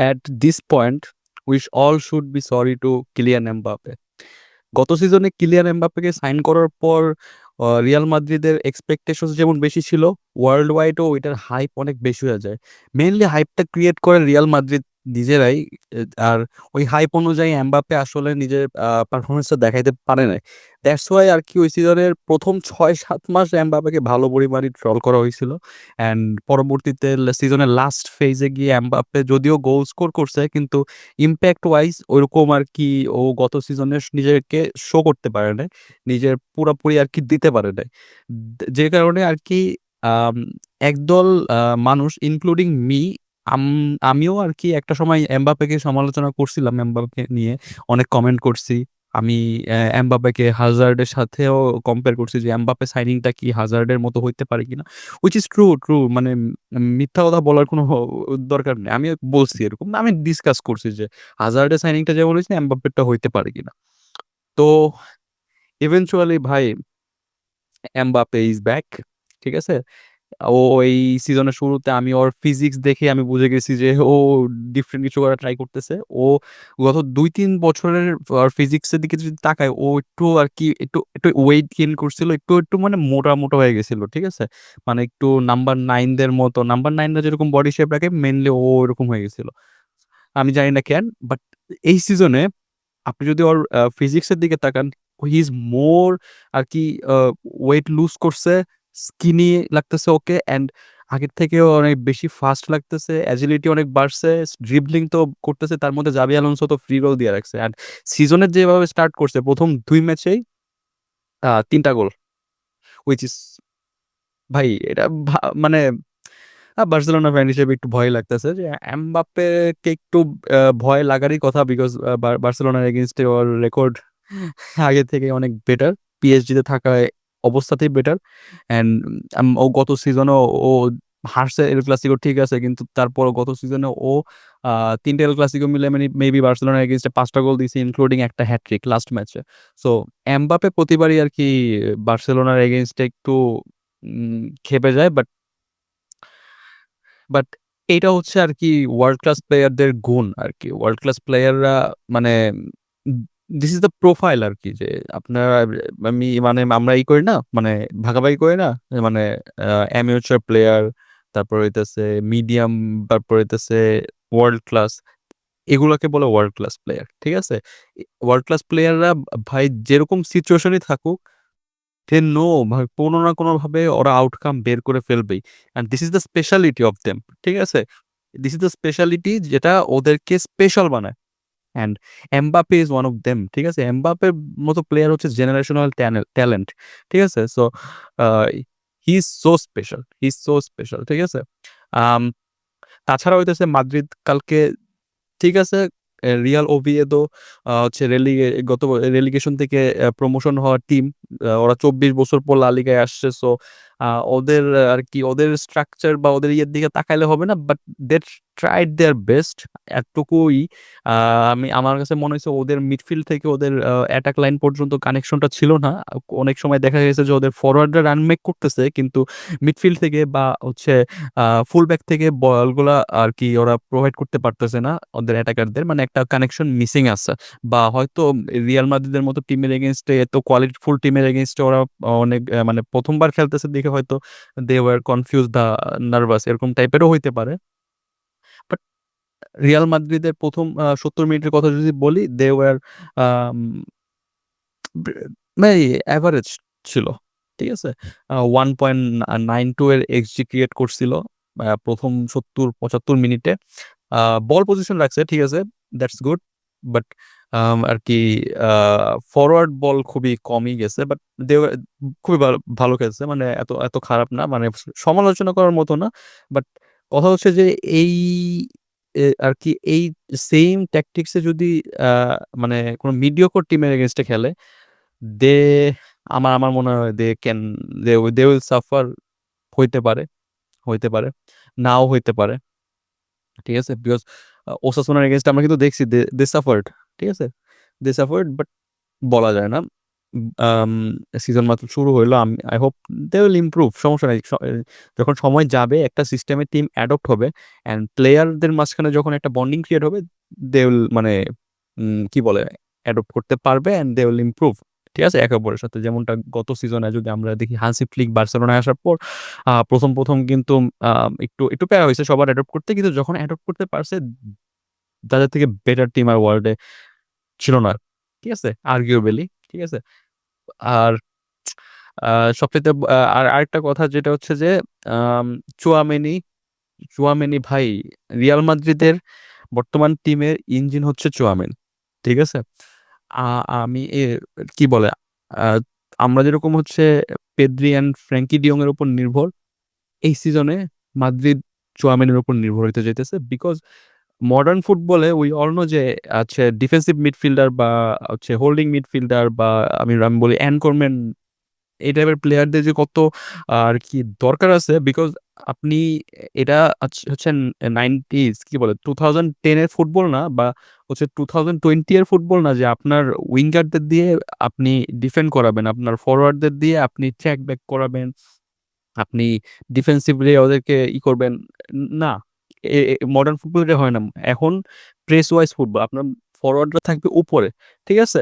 At this point, we all should be sorry to Kylian Mbappe. গত সিজনে Kylian এমবাপ্পেকে sign করার পর রিয়াল মাদ্রিদের এক্সপেকটেশনস যেমন বেশি ছিল, ওয়ার্ল্ড ওয়াইডও ওইটার হাইপ অনেক বেশি হয়ে যায়। মেইনলি হাইপটা ক্রিয়েট করে রিয়াল মাদ্রিদ নিজেরাই। আর ওই হাইপ অনুযায়ী এমবাপ্পে আসলে নিজের পারফরমেন্সটা দেখাইতে পারে নাই। দ্যাটস ওয়াই আর কি ওই সিজনের প্রথম 6-7 মাস এমবাপ্পেকে ভালো পরিমাণই ট্রল করা হয়েছিল। অ্যান্ড পরবর্তীতে সিজনের লাস্ট ফেজে গিয়ে এমবাপ্পে যদিও গোল স্কোর করছে, কিন্তু ইমপ্যাক্ট ওয়াইজ ওইরকম আর কি ও গত সিজনে নিজেকে শো করতে পারে নাই। নিজের পুরোপুরি আর কি দিতে পারে নাই। যে কারণে আর কি আম একদল মানুষ ইনক্লুডিং মি, আমিও আর কি একটা সময় এমবাপ্পেকে সমালোচনা করছিলাম। এমবাপ্পেকে নিয়ে অনেক কমেন্ট করছি। আমি এমবাপ্পেকে হাজার্ডের সাথেও কম্পেয়ার করছি যে এমবাপ্পে সাইনিংটা কি হাজার্ডের মতো হইতে পারে কিনা। Which is true, true. মানে মিথ্যা কথা বলার কোনো দরকার নেই। আমি বলছি এরকম। আমি ডিসকাস করছি যে হাজার্ডের সাইনিংটা যেমন হয়েছে এমবাপ্পেরটা হইতে পারে কিনা। তো ইভেনচুয়ালি ভাই এমবাপ্পে ইজ ব্যাক। ঠিক আছে? ও এই সিজনের শুরুতে আমি ওর ফিজিক্স দেখে আমি বুঝে গেছি যে ও ডিফারেন্ট কিছু করার ট্রাই করতেছে। ও গত ২-৩ বছরের ওর ফিজিক্সের দিকে যদি তাকাই, ও একটু আর কি একটু ওয়েট গেইন করছিল। একটু মানে মোটা হয়ে গেছিল। ঠিক আছে? মানে একটু নাম্বার 9 দের মতো, নাম্বার 9 রা যেরকম বডি শেপ রাখে মেইনলি ও ওরকম হয়ে গেছিল। আমি জানি না কেন, বাট এই সিজনে আপনি যদি ওর ফিজিক্সের দিকে তাকান, হি ইজ মোর আর কি ওয়েট লুজ করছে, স্কিনি লাগতেছে ওকে। অ্যান্ড আগের থেকেও অনেক বেশি ফাস্ট লাগতেছে, অ্যাজিলিটি অনেক বাড়ছে, ড্রিবলিং তো করতেছে। তার মধ্যে জাভি আলোনসো তো ফ্রি রোল দিয়ে রাখছে। অ্যান্ড সিজনের যেভাবে স্টার্ট করছে প্রথম ২ ম্যাচেই ৩ টা গোল, হুইচ ইজ ভাই এটা মানে বার্সেলোনা ফ্যান হিসেবে একটু ভয় লাগতেছে যে এমবাপ্পেকে একটু ভয় লাগারই কথা। বিকজ বার্সেলোনার এগেইনস্টে ওর রেকর্ড আগে থেকে অনেক বেটার, পিএসজি তে থাকা অবস্থাতেই বেটার। অ্যান্ড ও গত সিজনে ও হারছে এল ক্লাসিকো, ঠিক আছে, কিন্তু তারপর গত সিজনে ও ৩টে এল ক্লাসিকো মিলে মানে মেবি বার্সেলোনার এগেইনস্টে ৫টা গোল দিয়েছে, ইনক্লুডিং একটা হ্যাট্রিক লাস্ট ম্যাচে। সো এমবাপ্পে প্রতিবারই আর কি বার্সেলোনার এগেইনস্টে একটু খেপে যায়। বাট এইটা হচ্ছে আর কি ওয়ার্ল্ড ক্লাস প্লেয়ারদের গুণ আর কি। ওয়ার্ল্ড ক্লাস প্লেয়াররা মানে দিস ইজ দ্য প্রোফাইল আর কি, যে আপনারা আমি মানে আমরা ই করি না, মানে ভাগাভাগি করি না, মানে অ্যামেচার প্লেয়ার, তারপর হইতেছে মিডিয়াম, তারপর হইতেছে ওয়ার্ল্ড ক্লাস, এগুলোকে বলে ওয়ার্ল্ড ক্লাস প্লেয়ার। ঠিক আছে? ওয়ার্ল্ড ক্লাস প্লেয়াররা ভাই যেরকম সিচুয়েশনই থাকুক, they know ভাই কোনো না কোনোভাবে ওরা আউটকাম বের করে ফেলবেই। And this is the speciality of them. ঠিক আছে? দিস ইজ দ্য স্পেশালিটি যেটা ওদেরকে স্পেশাল বানায়। And Mbappe is one of them. ঠিক আছে? এমবাপ্পের মতো প্লেয়ার হচ্ছে জেনারেশনাল ট্যালেন্ট। ঠিক আছে? So he is so special, he is so special. ঠিক আছে? আম তাছাড়া হইতেছে মাদ্রিদ কালকে, ঠিক আছে, রিয়াল ওভিয়েদো হচ্ছে গত রেলিগেশন থেকে প্রমোশন হওয়া টিম। ওরা ২৪ বছর পর লা লিগায় আসছে। সো ওদের আর কি ওদের স্ট্রাকচার বা ওদের ইয়ের দিকে তাকাইলে হবে না। But they tried their best, এতটুকুই। আমার কাছে মনে হয়েছে ওদের মিডফিল্ড থেকে ওদের অ্যাটাক লাইন পর্যন্ত কানেকশনটা ছিল না। অনেক সময় দেখা গেছে যে ওদের ফরওয়ার্ডরা রান মেক করতেছে, কিন্তু মিডফিল্ড থেকে বা হচ্ছে ফুল ব্যাক থেকে বলগুলা আর কি ওরা প্রোভাইড করতে পারতেছে না ওদের অ্যাটাকারদের। মানে একটা কানেকশন মিসিং আছে। বা হয়তো রিয়াল মাদ্রিদের মতো টিমের এগেইনস্টে, এত কোয়ালিটিফুল টিমের এগেইনস্টে ওরা অনেক মানে প্রথমবার খেলতেছে দেখে হয়তো দে ওয়ার কনফিউজ বা নার্ভাস, এরকম টাইপেরও হইতে পারে। বাট রিয়াল মাদ্রিদের প্রথম ৭০ মিনিটের কথা যদি বলি, দে ওয়ার মানে এভারেজ ছিল। ঠিক আছে? 1.92 এর এক্সজি ক্রিয়েট করছিল প্রথম ৭০-৭৫ মিনিটে। বল পজিশন রাখছে, ঠিক আছে, দ্যাটস গুড। বাট আর কি ফরওয়ার্ড বল খুবই কমই গেছে। বাট দে খুবই ভালো খেলছে। মানে এত খারাপ না, মানে সমালোচনা করার মতো না। বাট কথা হচ্ছে যে এই আর কি এই সেম ট্যাকটিক্সে যদি মানে কোনো মিডিওকর টিমের এগেইনস্টে খেলে, দে আমার আমার মনে হয় দে উইল সাফার। হইতে পারে, হইতে পারে, নাও হইতে পারে। ঠিক আছে? বিকজ ওসাসুনার এগেইনস্টে আমরা কিন্তু দেখছি দে সাফার্ড। ঠিক আছে? দে সাফার্ড, বাট বলা যায় না। আম সিজন মাত্র শুরু হইলো। I hope they will improve. সমস্যা নাই। যখন সময় যাবে একটা সিস্টেমে টিম অ্যাডপ্ট হবে অ্যান্ড প্লেয়ারদের মাঝখানে যখন একটা বন্ডিং ক্রিয়েট হবে, দে উইল মানে কি বলে অ্যাডপ্ট করতে পারবে অ্যান্ড দে উইল ইমপ্রুভ। ঠিক আছে? একে অপরের সাথে যেমনটা গত সিজনে যদি আমরা দেখি হান্সি ফ্লিক বার্সেলোনায় আসার পর ১ম কিন্তু একটু প্যারা হইছে সবার অ্যাডপ্ট করতে। কিন্তু যখন অ্যাডপ্ট করতে পারছে, তাদের থেকে বেটার টিম আর ওয়ার্ল্ডে ছিল না। ঠিক আছে? আর্গুয়েবলি। ঠিক আছে? আর সবচাইতে আর আরেকটা কথা যেটা হচ্ছে যে আম চুয়ামেনি, চুয়ামেনি ভাই রিয়াল মাদ্রিদের বর্তমান টিমের ইঞ্জিন হচ্ছে চুয়ামেনি। ঠিক আছে? আ আমি কি বলে আ আমরা যেরকম হচ্ছে পেদ্রি অ্যান্ড ফ্র্যাঙ্কি ডিয়ং এর উপর নির্ভর, এই সিজনে মাদ্রিদ চুয়ামেনির উপর নির্ভর হইতে যাইতেছে। বিকজ মডার্ন ফুটবলে উই অল নো যে আছে ডিফেন্সিভ মিডফিল্ডার বা হচ্ছে হোল্ডিং মিডফিল্ডার বা আমি বলি অ্যানকরম্যান, এই টাইপের প্লেয়ারদের যে কত আর কি দরকার আছে। বিকজ আপনি এটা হচ্ছে 90s কি বলে 2010 এর ফুটবল না বা হচ্ছে 2020 এর ফুটবল না যে আপনার উইঙ্গারদের দিয়ে আপনি ডিফেন্ড করাবেন, আপনার ফরওয়ার্ডদের দিয়ে আপনি ট্র্যাক ব্যাক করাবেন, আপনি ডিফেন্সিভলি ওদেরকে করবেন। না, মডার্ন ফুটবল এটা হয় না। এখন প্রেস ওয়াইজ ফুটবল। আপনার ফরওয়ার্ডরা থাকবে উপরে। ঠিক আছে?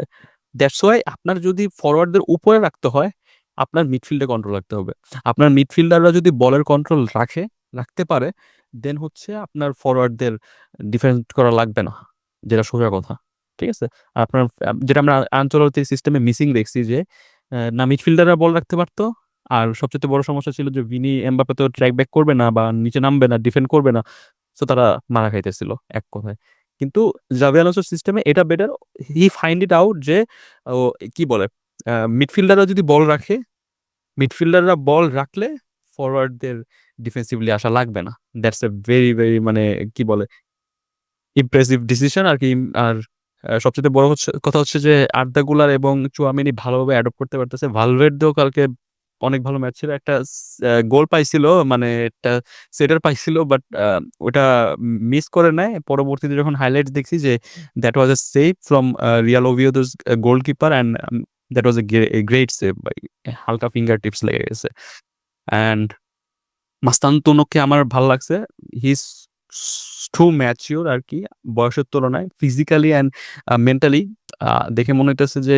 দ্যাটস ওয়াই আপনার যদি ফরওয়ার্ডদের উপরে রাখতে হয়, আপনার মিডফিল্ডে কন্ট্রোল রাখতে হবে। আপনার মিডফিল্ডাররা যদি বলের কন্ট্রোল রাখতে পারে, দেন হচ্ছে আপনার ফরওয়ার্ডদের ডিফেন্ড করা লাগবে না। যেটা সোজা কথা। ঠিক আছে? আপনার যেটা আমরা আনচলতি সিস্টেমে মিসিং দেখছি যে না মিডফিল্ডাররা বল রাখতে পারতো। আর সবচাইতে বড় সমস্যা ছিল যে ভিনি এমবাপ্পে তো ট্র্যাক ব্যাক করবে না বা নিচে নামবে না, ডিফেন্ড করবে না। সো তারা মারা খাইতেছিল এক কথায়। কিন্তু জাভি আলোনসোর সিস্টেমে এটা better. He find it out যে ও কি বলে মিডফিল্ডাররা যদি বল রাখে, মিডফিল্ডাররা বল রাখলে ফরওয়ার্ডদের ডিফেন্সিভলি আসা লাগবে না। দ্যাটস এ ভেরি মানে কি বলে ইমপ্রেসিভ ডিসিশন আর কি। আর সবচেয়ে বড় কথা হচ্ছে যে আর্দা গুলার এবং চুয়ামেনি ভালোভাবে অ্যাডপ্ট করতে পারতেছে। ভালভের্দেও কালকে অনেক ভালো ম্যাচ ছিল। একটা গোল পাইছিল, মানে একটা সেটার পাইছিল, বাট ওটা মিস করে নেয়। পরবর্তীতে যখন হাইলাইটস দেখছি যে that was a save from Real Oviedo's goalkeeper and that was a great save ভাই। হালকা ফিঙ্গার টিপস লেগে গেছে। অ্যান্ড মাস্তানতুনোকে আমার ভাল লাগছে। হি ইজ টু ম্যাচিউর আরকি বয়সের তুলনায় ফিজিক্যালি অ্যান্ড মেন্টালি। দেখে মনে হইতেছে যে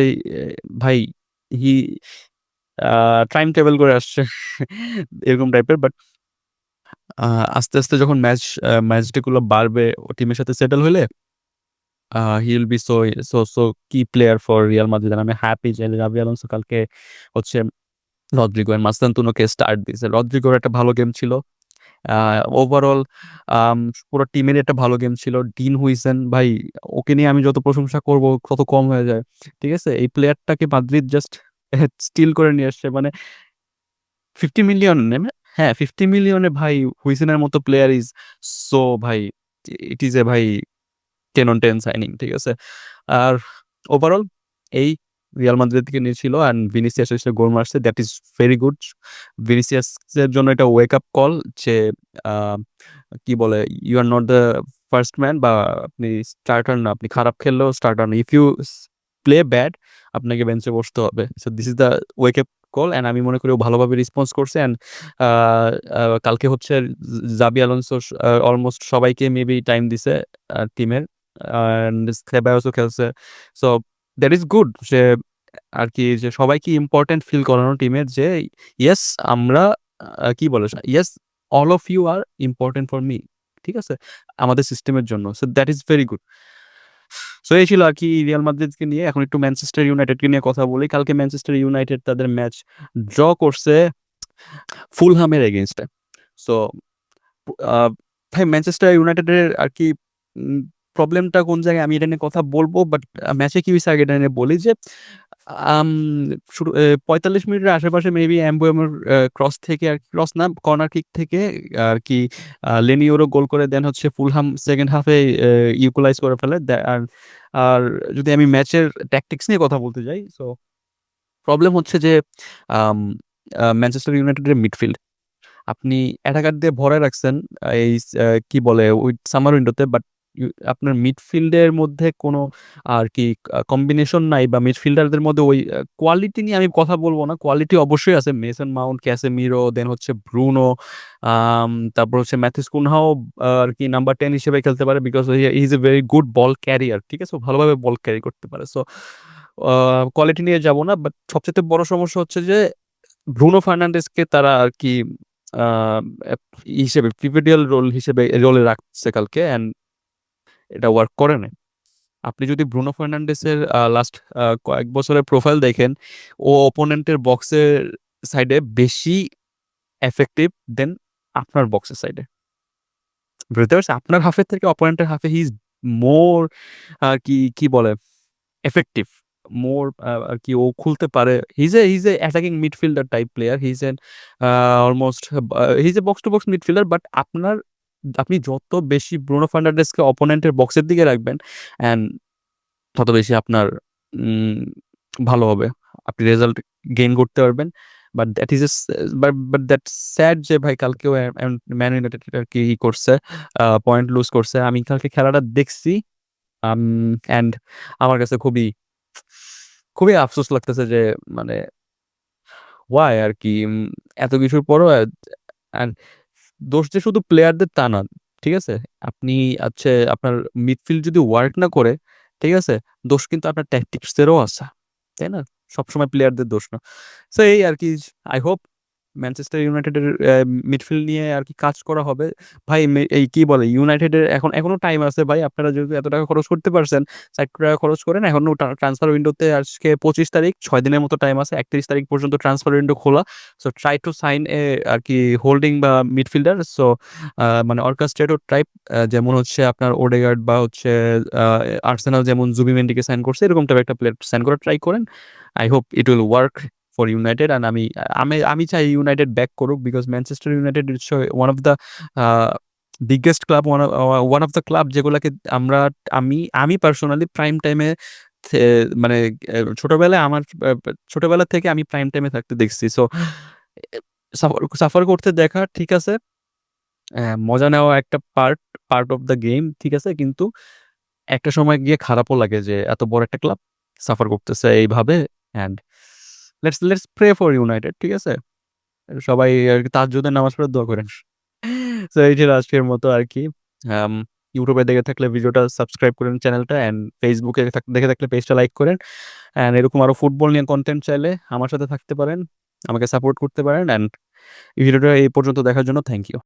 ভাই হি টাইম ট্রাভেল করে আসছে এরকম টাইপের। বাট আ আস্তে যখন ম্যাচ ডে গুলো বাড়বে ও টিমের সাথে সেটেল হইলে হি উইল বি সো কি প্লেয়ার ফর রিয়াল মাদ্রিদ। আমি হ্যাপি যে জাভি আলোনসো কালকে হচ্ছে রদ্রিগো এন্ড মাস্তানতুনোকে স্টার্ট দিছে। রদ্রিগোর একটা ভালো গেম ছিল। আ ওভারঅল আম পুরো টিমেরই একটা ভালো গেম ছিল। ডিন হুইসেন ভাই, ওকে নিয়ে আমি যত প্রশংসা করব তত কম হয়ে যায়। ঠিক আছে? এই প্লেয়ারটাকে মাদ্রিদ জাস্ট স্টিল করে নিয়ে আসছে। মানে 50 মিলিয়ন হ্যাঁ, 50 মিলিয়নে ভাই হুইসেনের মতো প্লেয়ার ইস সো ভাই ইট ইস এ ভাই 10 on 10 সাইনিং। ঠিক আছে? আর ওভারঅল এই রিয়াল মাদ্রিদ থেকে নিয়েছিল অ্যান্ড ভিনিসিয়াস এসে গোল মারছে। That is very good. ভিনিসিয়াসের জন্য এটা ওয়েক আপ কল যে আ কি বলে you are not the first man বা আপনি স্টার্টার না। আপনি খারাপ খেললেও স্টার্টার না। ইফ ইউ প্লে ব্যাড আপনাকে বেঞ্চে বসতে হবে। So this is the ওয়েক up call and আমি মনে করি ও ভালোভাবে রেসপন্স করছে অ্যান্ড আ কালকে হচ্ছে জাবি আলোনসো অলমোস্ট সবাইকে মেবি টাইম দিছে টিমের। অ্যান্ড সেবায়োসও খেলছে। সো দ্যাট ইস গুড যে আরকি যে সবাইকে ইম্পোর্টেন্ট ফিল করানো টিমের যে ইয়েস আমরা কি বলে yes all of you are important for me. ঠিক আছে? আমাদের সিস্টেমের জন্য। So that is very good. সো এই ছিল আরকি রিয়াল মাদ্রিদকে নিয়ে। এখন একটু ম্যানচেস্টার ইউনাইটেডকে নিয়ে কথা বলি। কালকে ম্যানচেস্টার ইউনাইটেড তাদের ম্যাচ ড্র করছে ফুলহামের এগেইনস্ট এ। সো আ ভাই ম্যানচেস্টার ইউনাইটেডের আরকি উম প্রবলেমটা কোন জায়গায় আমি এটা নিয়ে কথা বলব। বাট ম্যাচে কি হইছে আগে এটা নিয়ে বলি যে আম শুরু ৪৫ মিনিটের আশেপাশে মেবি এমবুয়েমের ক্রস থেকে ক্রস না কর্নার কিক থেকে আরকি লেনিওরো গোল করে দেন হচ্ছে ফুলহাম সেকেন্ড হাফে ইকুয়ালাইজ করে ফেলে। আর আর যদি আমি ম্যাচের ট্যাকটিক্স নিয়ে কথা বলতে যাই, সো প্রবলেম হচ্ছে যে আম ম্যানচেস্টার ইউনাইটেডের মিডফিল্ড। আপনি অ্যাটাকার দিয়ে ভরায় রাখছেন এই কি বলে ওই সামার উইন্ডোতে। বাট আপনার মিডফিল্ডের মধ্যে কোনো আরকি কম্বিনেশন নাই বা মিডফিল্ডারদের মধ্যে ওই কোয়ালিটি নিয়ে আমি কথা বলব না। কোয়ালিটি অবশ্যই আছে। মেসন মাউন্ট, ক্যাসেমিরো, দেন হচ্ছে ব্রুনো, তারপর হচ্ছে ম্যাথিস কুনহাও আরকি নাম্বার 10 হিসেবে খেলতে পারে because he is a very good ball career. ঠিক আছে? ও ভালোভাবে বল ক্যারি করতে পারে। সো কোয়ালিটি নিয়ে যাব না। বাট সবচাইতে বড় সমস্যা হচ্ছে যে ব্রুনো ফার্নান্ডেজকে তারা আরকি আ এপ হিসেবে পিভোটাল রোল হিসেবে রোলে রাখছে কালকে অ্যান্ড এটা ওয়ার্ক করে নাই। আপনি যদি ব্রুনো ফার্নান্ডেসের লাস্ট কয়েক বছরের প্রোফাইল দেখেন, ও অপোনেন্টের বক্সের সাইডে বেশি এফেক্টিভ দেন আপনার বক্সের সাইডে। বুঝতে পারছেন? আপনার হাফের থেকে অপোনেন্টের হাফে হি ইজ মোর কি বলে? এফেক্টিভ। মোর আরকি ও খুলতে পারে। He is a attacking midfielder type player. He is an almost he is a box to box midfielder but আপনি যত বেশি ব্রুনো ফার্নান্ডেজকে অপোনেন্টের বক্সের দিকে রাখবেন অ্যান্ড তত বেশি আপনার উম ভালো হবে। আপনি রেজাল্ট গেইন করতে পারবেন। But that is A saw but that's sad যে ভাই কালকেও ম্যান ইউনাইটেড আরকি করছে। পয়েন্ট লুজ করছে। আমি কালকে খেলাটা দেখছি। আম অ্যান্ড আমার কাছে খুবই আফসোস লাগতেছে যে মানে ওয়াই আরকি এত কিছুর পরও অ্যান্ড দোষ যে শুধু প্লেয়ারদের তা না। ঠিক আছে? আপনি আপনার মিডফিল্ড যদি ওয়ার্ক না করে, ঠিক আছে? দোষ কিন্তু আপনার ট্যাকটিক্স এরও আছে। তাই না? সবসময় প্লেয়ারদের দোষ না। সো এই আরকি আই হোপ ম্যানচেস্টার ইউনাইটেডের মিডফিল্ড নিয়ে আরকি কাজ করা হবে। ভাই এই কি বলে ইউনাইটেডের এখনো টাইম আছে ভাই। আপনারা যেহেতু এত টাকা খরচ করতে পারছেন, ৳৬০ খরচ করেন। এখনো ট্রান্সফার উইন্ডোতে আজকে ২৫ তারিখ, ৬ দিনের মতো টাইম আছে। ৩১ তারিখ পর্যন্ত ট্রান্সফার উইন্ডো খোলা। সো ট্রাই টু সাইন আরকি হোল্ডিং বা মিডফিল্ডার। সো মানে অর্কেস্ট্রেটর টাইপ যেমন হচ্ছে আপনার ওডেগার্ড বা হচ্ছে আ আর্সেনাল যেমন জুবিমেন্ডিকে সাইন করছে, এরকম টাইপের একটা প্লেয়ার সাইন করার ট্রাই করেন। I hope it will work for United and আমি চাই ইউনাইটেড ব্যাক করুক because Manchester United it's one of the a biggest club one of the club যেগুলাকে আমি পার্সোনালি প্রাইম টাইমে থে মানে ছোটবেলা থেকে আমি প্রাইম টাইমে থাকতে দেখছি। সো সাফার করতে দেখা ঠিক আছে। মজা নেওয়া একটা পার্ট অফ দ্য গেম ঠিক আছে? কিন্তু একটা সময় গিয়ে খারাপও লাগে যে এত বড় একটা ক্লাব সাফার করতেছে এইভাবে and let's pray for United ঠিক আছে? সবাই আরকি তাহাজ্জুদের নামাজ পড়ে দোয়া করেন। সো এই ছিল আজকের মতো আরকি। আম YouTube এ দেখে থাকলে ভিডিওটা সাবস্ক্রাইব করেন চ্যানেলটা অ্যান্ড Facebook এ দেখে থাকলে পেজটা লাইক করেন। অ্যান্ড এরকম আরো ফুটবল নিয়ে কনটেন্ট চাইলে আমার সাথে থাকতে পারেন। আমাকে সাপোর্ট করতে পারেন অ্যান্ড ভিডিওটা এই পর্যন্ত দেখার জন্য থ্যাংক ইউ।